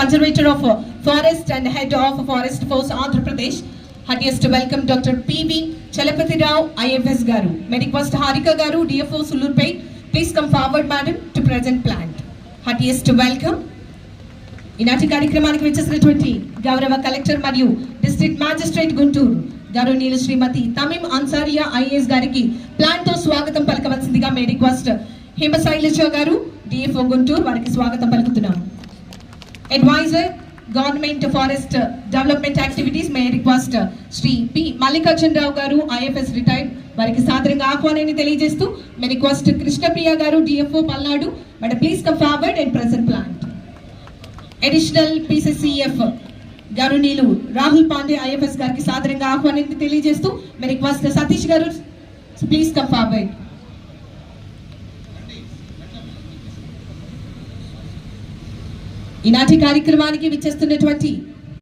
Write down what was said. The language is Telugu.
Conservator of Forest and Head of Forest Force Andhra Pradesh. Heartiest welcome Dr. P.V. Chalapati Rao, IFS Garu. May request Harika Garu, DFO Sulurpet. Please come forward, madam, to present plant. Heartiest welcome. ఈనాటి కార్యక్రమానికి వచ్చేసినటువంటి గౌరవ కలెక్టర్ మరియు డిస్ట్రిక్ట్ మ్యాజిస్ట్రేట్ గుంటూరు గౌరవనీయులు శ్రీమతి తమీం అన్సారియా ఐఏఎస్ గారికి ప్లాన్ తో స్వాగతం పలకవలసిందిగా మే రిక్వెస్ట్ హేమశైలజ గారు డిఎఫ్ఓ గుంటూరు వారికి స్వాగతం పలుకుతున్నాం. Advisor government forest development activities మే రిక్వెస్ట్ శ్రీ పి మల్లికార్జున రావు గారు ఐఎఫ్ఎస్ రిటైర్డ్ వారికి సాదరంగా ఆహ్వానాన్ని తెలియజేస్తూ మే రిక్వెస్ట్ కృష్ణప్రియ గారు DFO Palnadu madam please come forward and present plant. Additional PCCF గౌరవనీయులు రాహుల్ పాండే ఐఎఫ్ఎస్ గారికి సాదరంగా ఆహ్వానాన్ని తెలియజేస్తూ మే రిక్వెస్ట్ సతీష్ గారు ప్లీజ్ కమ్ ఫార్వర్డ్. ఈనాటి కార్యక్రమానికి విచ్చేస్తున్నటువంటి